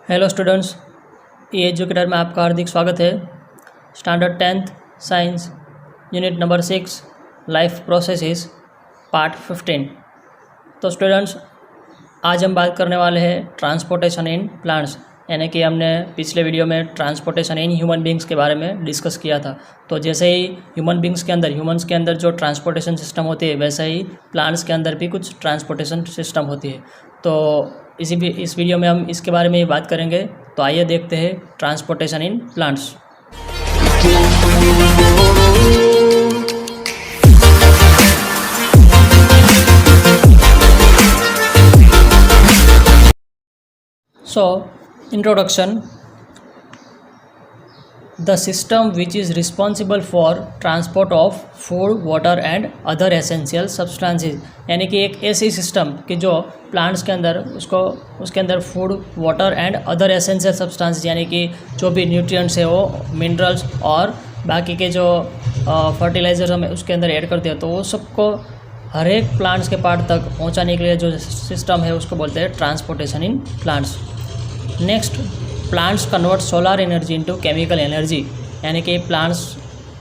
Hello students, ई educator में आपका हार्दिक स्वागत है। Standard 10th science unit number 6 life processes part 15। तो स्टूडेंट्स, आज हम बात करने वाले हैं ट्रांसपोर्टेशन इन प्लांट्स, यानी कि हमने पिछले वीडियो में ट्रांसपोर्टेशन इन ह्यूमन बींग्स के बारे में डिस्कस किया था। तो जैसे ही ह्यूमंस के अंदर जो ट्रांसपोर्टेशन सिस्टम होती है, वैसे ही प्लांट्स के अंदर भी कुछ ट्रांसपोर्टेशन सिस्टम होती है। तो इस वीडियो में हम इसके बारे में ही बात करेंगे। तो आइए देखते हैं transportation in plants. So, introduction. The system which is responsible for transport of food, water and other essential substances, यानी कि एक ऐसी सिस्टम कि जो प्लांट्स के अंदर उसके अंदर food, water and other essential substances, यानी कि जो भी न्यूट्रिएंट्स है वो मिनरल्स और बाकी के जो फर्टिलाइजर्स हमें उसके अंदर ऐड करते हैं, तो वो सबको हर एक प्लांट्स के पार्ट तक पहुंचाने के लिए जो सिस्टम है उसको बोलते हैं transportation in plants. Next, plants convert solar energy into chemical energy, यानी कि प्लांट्स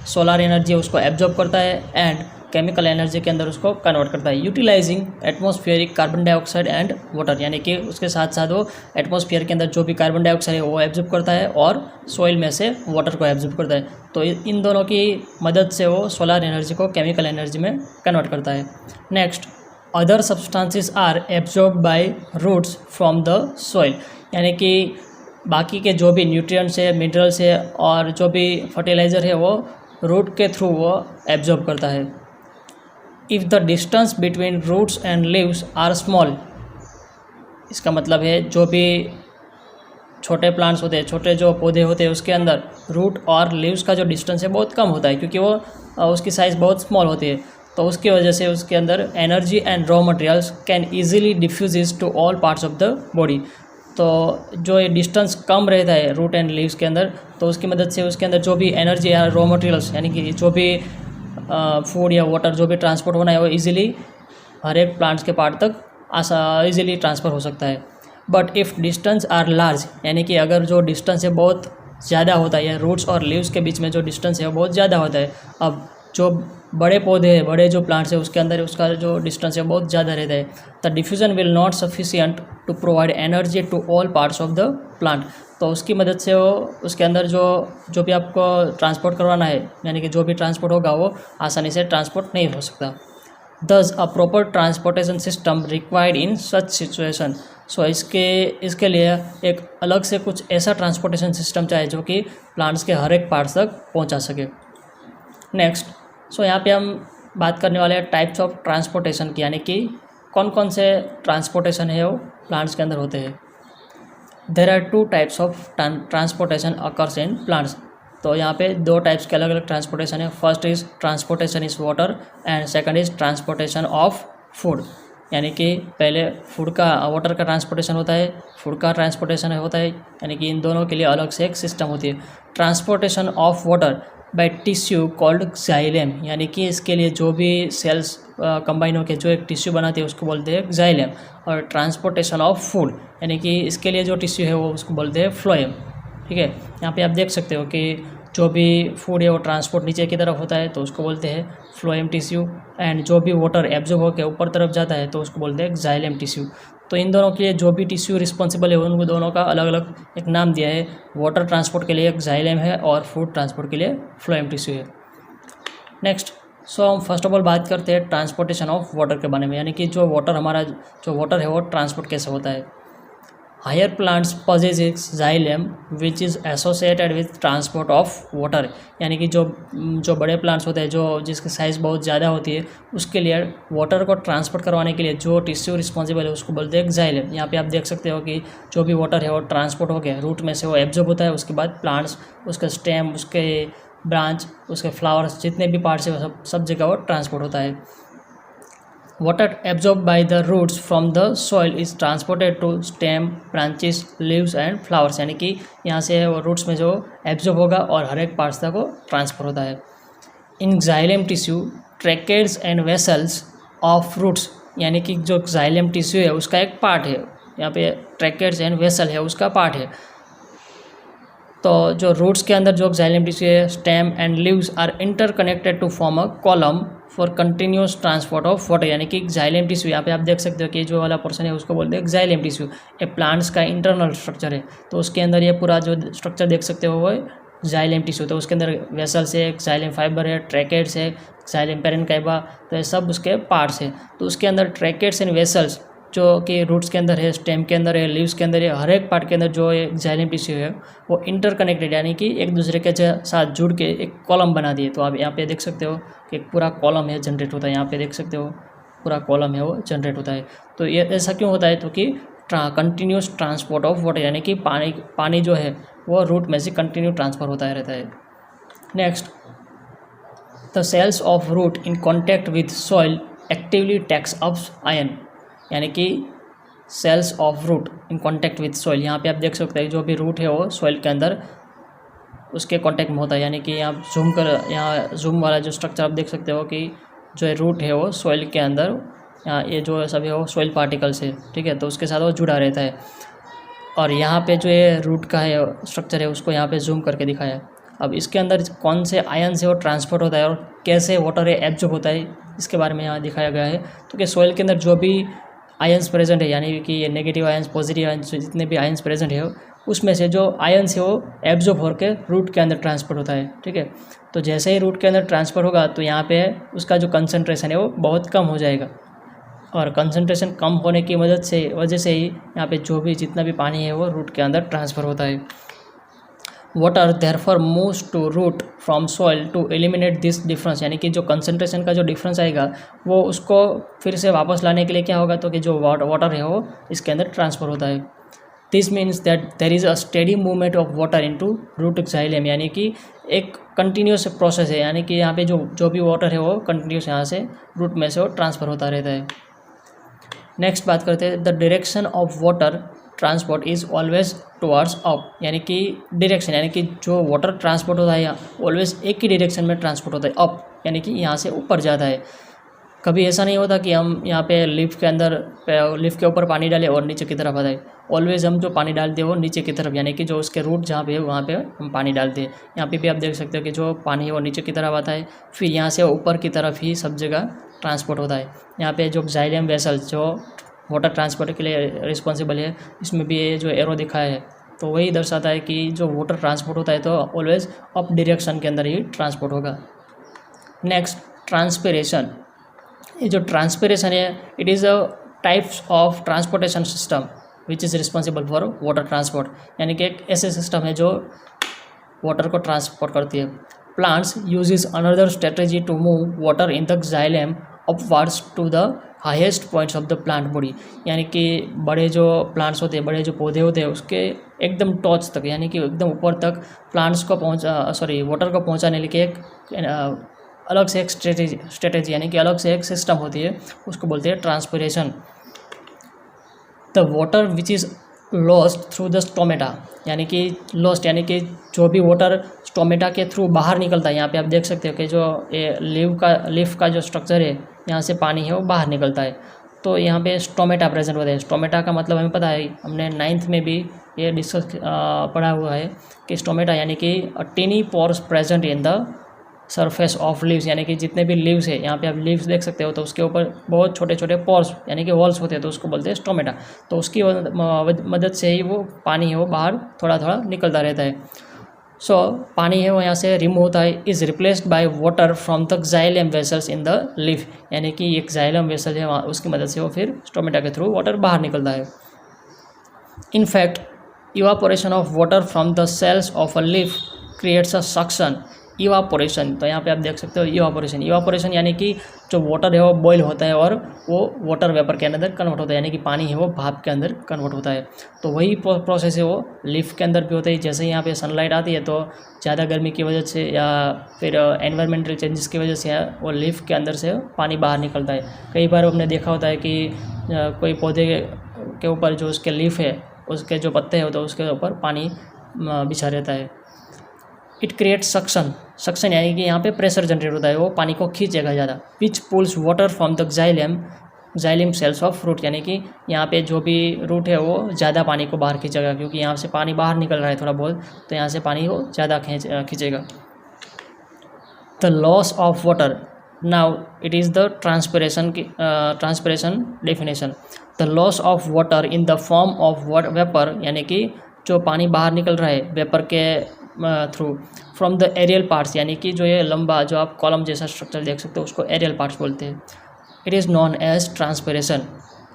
सोलर एनर्जी उसको एब्जॉर्ब करता है एंड केमिकल एनर्जी के अंदर उसको कन्वर्ट करता है, utilising atmospheric carbon dioxide and water, यानी कि उसके साथ साथ वो एटमॉस्फेयर के अंदर जो भी कार्बन डाइऑक्साइड है वो एब्जॉर्ब करता है और सॉइल में से वाटर को एब्जॉर्ब करता है। तो इन दोनों की मदद से वो सोलर एनर्जी को केमिकल एनर्जी में कन्वर्ट करता है। Next, other substances are absorb by roots from the soil, यानी कि बाकी के जो भी न्यूट्रिएंट्स है, मिनरल्स है और जो भी फर्टिलाइज़र है वो रूट के थ्रू वो एब्जॉर्ब करता है। If the distance between roots and leaves are small, इसका मतलब है जो भी छोटे प्लांट्स होते हैं, छोटे जो पौधे होते हैं, उसके अंदर रूट और लीव्स का जो डिस्टेंस है बहुत कम होता है, क्योंकि वो उसकी साइज़ बहुत स्मॉल होती है। तो उसकी वजह से उसके अंदर energy and raw materials can easily diffuse to all parts of the body. तो जो ये डिस्टेंस कम रहता है रूट एंड लीव्स के अंदर, तो उसकी मदद से उसके अंदर जो भी एनर्जी या रॉ मटेरियल्स, यानी कि जो भी फूड या वाटर जो भी ट्रांसपोर्ट होना है वो इजीली हर एक प्लांट्स के पार्ट तक इजीली ट्रांसफ़र हो सकता है। But if distance are large, यानी कि अगर जो डिस्टेंस है बहुत ज़्यादा होता है या रूट्स और लीव्स के बीच में जो डिस्टेंस है वो बहुत ज़्यादा होता है, अब जो बड़े पौधे हैं, बड़े जो प्लांट्स है उसके अंदर उसका जो डिस्टेंस है बहुत ज़्यादा रहता है, the diffusion will not sufficient to provide energy to all parts of the plant. तो उसकी मदद से वो उसके अंदर जो भी आपको ट्रांसपोर्ट करवाना है, यानी कि जो भी ट्रांसपोर्ट होगा वो आसानी से ट्रांसपोर्ट नहीं हो सकता। Thus a proper transportation system required in such situation. So इसके लिए एक अलग से कुछ ऐसा ट्रांसपोर्टेशन सिस्टम चाहिए जो कि प्लांट्स के हर एक पार्ट्स तक पहुँचा सके। नेक्स्ट, यहाँ पे हम बात करने वाले हैं टाइप्स ऑफ ट्रांसपोर्टेशन की, यानी कि कौन कौन से ट्रांसपोर्टेशन है वो प्लांट्स के अंदर होते हैं। There are two types of transportation occurs in plants. तो यहाँ पे दो टाइप्स के अलग अलग ट्रांसपोर्टेशन है। First is transportation is water and second is transportation of food, यानी कि पहले वाटर का ट्रांसपोर्टेशन होता है, फूड का ट्रांसपोर्टेशन होता है, यानी कि इन दोनों के लिए अलग से एक सिस्टम होती है। Transportation of water by tissue called xylem, यानी कि इसके लिए जो भी सेल्स कंबाइन होकर जो एक टिश्यू बनाते हैं उसको बोलते हैं जाइलेम। और ट्रांसपोर्टेशन ऑफ फूड, यानी कि इसके लिए जो टिश्यू है वो उसको बोलते हैं फ्लोएम। ठीक है, यहाँ पे आप देख सकते हो कि जो भी फूड है वो ट्रांसपोर्ट नीचे की तरफ होता है तो उसको बोलते हैं फ्लोएम टिश्यू, एंड जो भी वाटर एब्जॉर्ब होकर ऊपर तरफ जाता है तो उसको बोलते हैं जाइलेम टिश्यू। तो इन दोनों के लिए जो भी टिश्यू रिस्पॉन्सिबल है उनको दोनों का अलग अलग एक नाम दिया है। वाटर ट्रांसपोर्ट के लिए एक जाइलेम है और फूड ट्रांसपोर्ट के लिए फ्लोएम टिश्यू है। नेक्स्ट, हम फर्स्ट ऑफ ऑल बात करते हैं ट्रांसपोर्टेशन ऑफ वाटर के बारे में, यानी कि जो वाटर है वो ट्रांसपोर्ट कैसे होता है। Higher plants possess xylem which is associated with transport of water, यानी कि जो बड़े प्लांट्स होते हैं जिसकी साइज़ बहुत ज़्यादा होती है उसके लिए वाटर को ट्रांसपोर्ट करवाने के लिए जो टिश्यू रिस्पॉन्सिबल है उसको बोलते हैं जाइलेम। यहाँ पे आप देख सकते हो कि जो भी वाटर है वो ट्रांसपोर्ट हो गया, रूट में से वो एब्जॉर्ब होता है, उसके बाद प्लांट्स, उसका स्टेम, उसके ब्रांच, उसके फ्लावर्स, जितने भी पार्ट्स है सब जगह वो ट्रांसपोर्ट होता है। Water absorbed by the roots from the soil is transported to stem, branches, leaves and flowers, यानी कि यहाँ से वो रूट्स में जो एब्जॉर्ब होगा और हर एक पार्ट्स तक वो ट्रांसफर होता है। In xylem tissue tracheids and vessels of roots, यानी कि जो जाइलेम टिश्यू है उसका एक पार्ट है यहाँ पे ट्रैकेट्स एंड वेसल है उसका पार्ट है। तो जो रूट्स के अंदर जो xylem टिश्यू है, stem and leaves are interconnected to form a column for continuous transport of water, यानी कि xylem टिश्यू यहाँ पे आप देख सकते हो कि जो वाला पोर्शन है उसको बोलते हैं xylem टिश्यू। ये प्लांट्स का इंटरनल स्ट्रक्चर है, तो उसके अंदर ये पूरा जो स्ट्रक्चर देख सकते हो वो xylem टिश्यू। तो उसके अंदर वेसल्स है, xylem फाइबर है, ट्रैकेट्स है, xylem पेरेन्काइमा, तो ये सब उसके पार्ट्स है। तो उसके अंदर ट्रैकेट्स एंड वेसल्स जो कि रूट्स के अंदर है, स्टेम के अंदर है, लीव्स के अंदर है, हर एक पार्ट के अंदर जो xylem टिश्यू है वो इंटरकनेक्टेड, यानी कि एक दूसरे के साथ जुड़ के एक कॉलम बना दिए। तो आप यहाँ पे देख सकते हो कि एक पूरा कॉलम है जनरेट होता है, यहाँ पे देख सकते हो पूरा कॉलम है वो जनरेट होता है। तो ये ऐसा क्यों होता है? तो कि कंटिन्यूस ट्रांसपोर्ट ऑफ वाटर, यानी कि पानी जो है वो रूट में से कंटिन्यू ट्रांसफर होता रहता है। Next, the cells of root in contact with soil actively takes up ion, यानी कि cells of root in contact with soil, यहाँ पे आप देख सकते हैं जो भी रूट है वो सॉइल के अंदर उसके कॉन्टैक्ट में होता है। यानी कि यहाँ जूम वाला जो स्ट्रक्चर आप देख सकते हो कि जो रूट है वो सॉइल के अंदर, यहाँ ये जो सभी है वो सॉइल पार्टिकल्स है, ठीक है, तो उसके साथ वो जुड़ा रहता है। और यहाँ पे जो ये रूट का है स्ट्रक्चर है उसको यहाँ पे जूम करके दिखाया है। अब इसके अंदर कौन से आयन से वो ट्रांसपोर्ट होता है और कैसे वाटर एब्जॉर्ब होता है इसके बारे में यहाँ दिखाया गया है। तो कि सॉइल के अंदर जो भी आयंस प्रेजेंट है, यानी कि ये नेगेटिव आयंस, पॉजिटिव आयंस, जितने भी आयंस प्रेजेंट है उसमें से जो आयंस है वो एब्जॉर्ब होकर रूट के अंदर ट्रांसफर होता है, ठीक है। तो जैसे ही रूट के अंदर ट्रांसफ़र होगा तो यहाँ पे उसका जो कंसंट्रेशन है वो बहुत कम हो जाएगा, और कंसंट्रेशन कम होने की वजह से ही यहाँ पे जो भी जितना भी पानी है वो रूट के अंदर ट्रांसफ़र होता है। Water therefore moves to root from soil to eliminate this difference, यानी कि जो कंसंट्रेशन का जो डिफरेंस आएगा वो उसको फिर से वापस लाने के लिए क्या होगा, तो कि जो वाटर है वो इसके अंदर ट्रांसफ़र होता है। This means that there is a steady movement of water into root xylem, यानी कि एक कंटिन्यूस प्रोसेस है, यानी कि यहाँ पे जो भी वाटर है वो कंटिन्यूस यहाँ से रूट में से वो ट्रांसफ़र होता रहता है। नेक्स्ट बात करते हैं, the direction of water transport is always towards up, यानी कि डायरेक्शन, यानी कि जो वाटर ट्रांसपोर्ट होता है यहाँ ऑलवेज एक ही डायरेक्शन में ट्रांसपोर्ट होता है, अप, यानी कि यहाँ से ऊपर जाता है। कभी ऐसा नहीं होता कि हम यहाँ पे लिफ्ट के ऊपर पानी डालें और नीचे की तरफ आ जाए। ऑलवेज हम जो पानी डालते हैं वो नीचे की तरफ, यानी कि जो उसके रूट जहाँ पे है वहाँ पे हम पानी डालते हैं। यहाँ पे भी आप देख सकते हो कि जो पानी है वो नीचे की तरफ आता है, फिर यहाँ से ऊपर की तरफ ही सब जगह ट्रांसपोर्ट होता है। यहाँ पे जो xylem वेसल्स जो वाटर ट्रांसपोर्ट के लिए रिस्पॉन्सिबल है, इसमें भी ये जो एरो दिखाया है तो वही दर्शाता है कि जो वाटर ट्रांसपोर्ट होता है तो ऑलवेज अप डायरेक्शन के अंदर ही ट्रांसपोर्ट होगा। Next, transpiration. ये जो ट्रांसपिरेशन है it is a types of transportation system which is responsible for water transport, यानी कि एक ऐसे सिस्टम है जो वाटर को ट्रांसपोर्ट करती है। Plants uses another strategy to move water in the xylem upwards to the highest points of the plant body, यानी कि बड़े जो प्लांट्स होते हैं, बड़े जो पौधे होते हैं उसके एकदम टॉच तक, यानी कि एकदम ऊपर तक प्लांट्स को वाटर को पहुंचाने के लिए एक अलग से एक स्ट्रेटेजी यानी कि अलग से एक सिस्टम होती है, उसको बोलते हैं transpiration. The water which is lost through the stomata, यानी कि लॉस्ट यानी कि जो भी वाटर स्टोमेटा के थ्रू बाहर निकलता है। यहाँ पे आप देख सकते हो कि जो ये लीफ का जो स्ट्रक्चर है यहाँ से पानी है वो बाहर निकलता है, तो यहाँ पे स्टोमेटा प्रेजेंट होता है। स्टोमेटा का मतलब हमें पता है, हमने 9th में भी ये डिस्कस पढ़ा हुआ है कि स्टोमेटा यानी कि टिनी pores present in the surface of leaves, यानी कि जितने भी लीव्स है, यहाँ पे आप लीव्स देख सकते हो तो उसके ऊपर बहुत छोटे छोटे पोर्स यानी कि होल्स होते हैं, तो उसको बोलते हैं स्टोमेटा। तो उसकी मदद से ही वो पानी है वो बाहर थोड़ा थोड़ा निकलता रहता है। सो पानी है वो यहाँ से रिमूव होता है, is replaced by water from the xylem vessels in the leaf, यानी कि एक xylem वेसल है वहाँ उसकी मदद से वो फिर स्टोमेटा के थ्रू वाटर बाहर निकलता है। In fact evaporation of water from the cells of a leaf creates a suction. Evaporation, तो यहाँ पे आप देख सकते हो इवापोरेशन यानी कि जो वाटर है वो बॉयल होता है और वो वाटर वेपर के अंदर कन्वर्ट होता है, यानी कि पानी है वो भाप के अंदर कन्वर्ट होता है। तो वही प्रोसेस है वो लीफ के अंदर भी होता है। जैसे यहाँ पे सनलाइट आती है तो ज़्यादा गर्मी की वजह से या फिर एनवायरमेंटल चेंजेस की वजह से वो लीफ के अंदर से पानी बाहर निकलता है। कई बार हमने देखा होता है कि कोई पौधे के ऊपर जो उसके लीफ है उसके जो पत्ते हैं तो उसके ऊपर पानी बिछा रहता है। इट क्रिएट सक्शन यानी कि यहाँ पे प्रेशर जनरेट होता है, वो पानी को खींचेगा ज़्यादा। Which pulls water from the xylem xylem cells of fruit, यानी कि यहाँ पे जो भी रूट है वो ज़्यादा पानी को बाहर खींचेगा, क्योंकि यहाँ से पानी बाहर निकल रहा है थोड़ा बहुत, तो यहाँ से पानी वो ज़्यादा खींचेगा। The loss of water, now it is the transpiration definition. The loss of water in the form of vapour, यानी कि जो पानी बाहर निकल रहा है वेपर के through, from the aerial parts, यानी कि जो ये लंबा जो आप कॉलम जैसा स्ट्रक्चर देख सकते हो उसको एरियल पार्ट्स बोलते हैं। It is known as transpiration.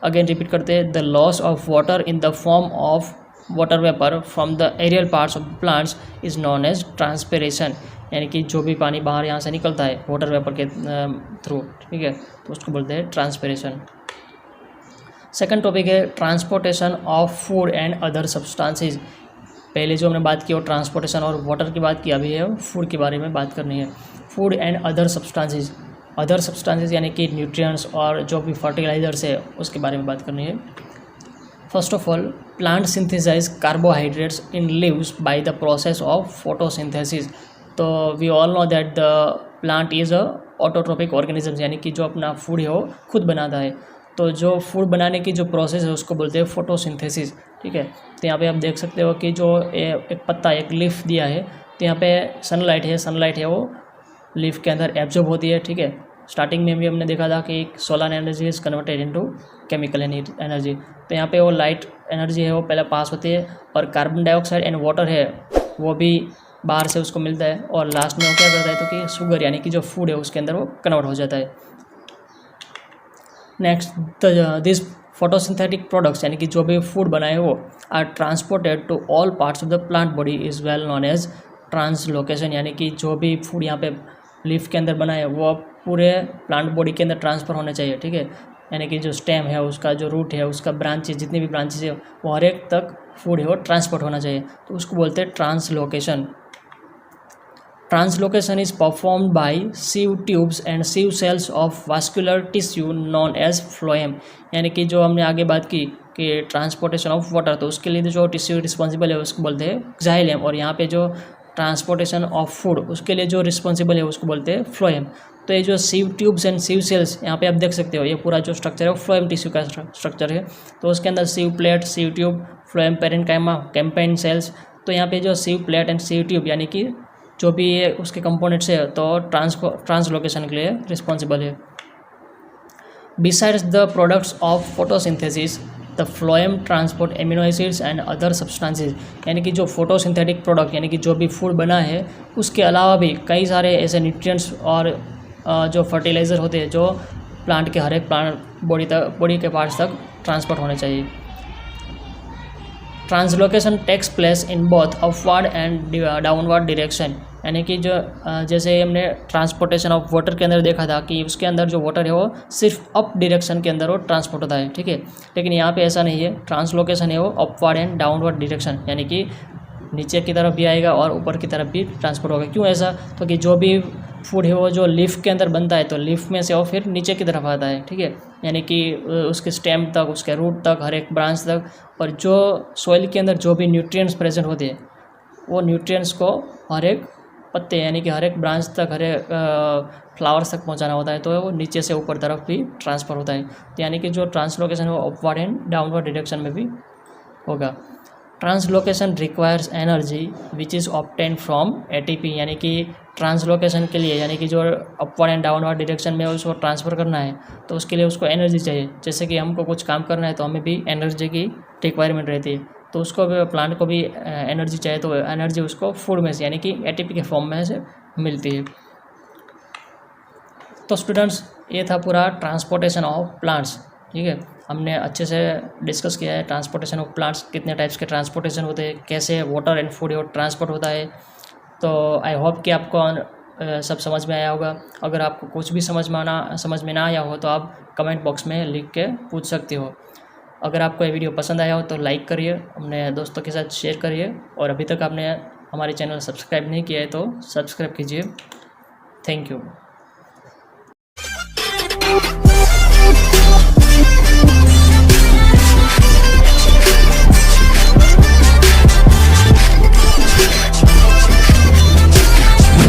Again repeat करते हैं, the loss of water in the form of water vapour from the aerial parts of plants is known as transpiration, यानी कि जो भी पानी बाहर यहाँ से निकलता है वाटर वेपर के थ्रू, ठीक है, तो उसको बोलते हैं ट्रांसपिरेशन। सेकंड टॉपिक है transportation of food and other substances. पहले जो हमने बात की वो ट्रांसपोर्टेशन और वाटर की बात की, अभी है फूड के बारे में बात करनी है। Food and other substances, other substances यानी कि न्यूट्रिएंट्स और जो भी फर्टिलाइजर्स है उसके बारे में बात करनी है। First of all, plant synthesize carbohydrates in leaves by the process of photosynthesis. तो we all know that the plant is a autotrophic organism, यानी कि जो अपना फूड है वो खुद बनाता है। तो जो फूड बनाने की जो प्रोसेस है उसको बोलते हैं फोटोसिंथेसिस, ठीक है। तो यहाँ पे आप देख सकते हो कि जो एक पत्ता, एक लीफ दिया है, तो यहाँ पे सनलाइट है वो लीफ के अंदर एब्जॉर्ब होती है, ठीक है। स्टार्टिंग में भी हमने देखा था कि solar energy is converted into chemical energy. तो यहाँ पे वो लाइट एनर्जी है वो पहले पास होती है, और कार्बन डाइऑक्साइड एंड वाटर है वो भी बाहर से उसको मिलता है, और लास्ट में वो क्या करता है तो कि शुगर यानी कि जो फूड है उसके अंदर वो कन्वर्ट हो जाता है। नेक्स्ट, दिस फोटोसिंथेटिक प्रोडक्ट्स यानी कि जो भी फूड बनाए वो are transported to all parts of the plant body is well known as translocation, यानी कि जो भी फूड यहाँ पे लीफ के अंदर बनाए वो पूरे प्लांट बॉडी के अंदर ट्रांसफ़र होने चाहिए, ठीक है। यानी कि जो स्टेम है उसका, जो रूट है उसका, ब्रांचेज, जितनी भी ब्रांचेज है वो हर एक तक फूड है वो ट्रांसपोर्ट होना चाहिए, तो उसको बोलते हैं translocation. Translocation is performed by sieve tubes and sieve cells of vascular tissue known as phloem, यानी कि जो हमने आगे बात की कि ट्रांसपोर्टेशन ऑफ वाटर, तो उसके लिए जो टिश्यू रिस्पॉन्सिबल है उसको बोलते हैं जाइलम, और यहाँ पे जो ट्रांसपोर्टेशन ऑफ फूड उसके लिए जो रिस्पॉन्सिबल है उसको बोलते हैं फ्लोएम। तो ये जो सिव ट्यूब्स एंड सिव सेल्स यहाँ पे आप देख सकते हो, ये पूरा जो स्ट्रक्चर है वो फ्लोएम टिश्यू का स्ट्रक्चर है। तो उसके अंदर sieve plate, sieve tube, phloem parenchyma, companion cells. तो यहाँ पे जो sieve plate and sieve tube यानी कि जो भी ये उसके कंपोनेंट्स है तो ट्रांसलोकेशन के लिए रिस्पॉन्सिबल है। Besides the products of photosynthesis, the phloem transport amino acids and other substances, यानी कि जो फोटोसिंथेटिक प्रोडक्ट यानी कि जो भी फूड बना है उसके अलावा भी कई सारे ऐसे न्यूट्रिएंट्स और जो फर्टिलाइज़र होते हैं जो प्लांट के हर एक प्लांट बॉडी के पार्ट्स तक ट्रांसपोर्ट होने चाहिए। Translocation takes place in both upward and downward direction, यानी कि जो जैसे हमने ट्रांसपोर्टेशन ऑफ वाटर के अंदर देखा था कि उसके अंदर जो वाटर है वो सिर्फ अप डायरेक्शन के अंदर वो ट्रांसपोर्ट होता है, ठीक है। लेकिन यहाँ पे ऐसा नहीं है, ट्रांसलोकेशन है वो अपवर्ड एंड डाउनवर्ड डायरेक्शन, यानी कि नीचे की तरफ भी आएगा और ऊपर की तरफ भी ट्रांसपोर्ट होगा। क्यों ऐसा? तो कि जो भी फूड है वो जो लीफ के अंदर बनता है तो लीफ में से वो फिर नीचे की तरफ आता है, ठीक है। यानी कि उसके स्टेम तक, उसके रूट तक, हर एक ब्रांच तक, और जो सॉइल के अंदर जो भी न्यूट्रिएंट्स प्रेजेंट होते हैं वो न्यूट्रिएंट्स को हर एक पत्ते यानी कि हर एक ब्रांच तक, हर एक फ्लावर्स तक पहुंचाना होता है, तो वो नीचे से ऊपर तरफ भी ट्रांसफ़र होता है। तो यानी कि जो ट्रांसलोकेशन है वो अपवर्ड एंड डाउनवर्ड डायरेक्शन में भी होगा। Translocation requires energy which is obtain from ATP, यानी कि ट्रांसलोकेशन के लिए यानी कि जो अपवर्ड एंड डाउनवर्ड डायरेक्शन में उसको ट्रांसफ़र करना है तो उसके लिए उसको एनर्जी चाहिए। जैसे कि हमको कुछ काम करना है तो हमें भी एनर्जी की रिक्वायरमेंट रहती है, तो उसको भी, प्लांट को भी एनर्जी चाहिए, तो एनर्जी उसको फूड में से यानी कि एटीपी के फॉर्म में से मिलती है। तो स्टूडेंट्स, ये था पूरा ट्रांसपोर्टेशन ऑफ प्लांट्स, ठीक है। हमने अच्छे से डिस्कस किया है ट्रांसपोर्टेशन ऑफ प्लांट्स, कितने टाइप्स के ट्रांसपोर्टेशन होते हैं, कैसे वाटर एंड फूड ट्रांसपोर्ट होता है। तो आई होप कि आपको सब समझ में आया होगा। अगर आपको कुछ भी समझ में ना आया हो तो आप कमेंट बॉक्स में लिख के पूछ सकते हो। अगर आपको ये वीडियो पसंद आया हो तो लाइक करिए, अपने दोस्तों के साथ शेयर करिए, और अभी तक आपने हमारे चैनल सब्सक्राइब नहीं किया है तो सब्सक्राइब कीजिए। Thank you.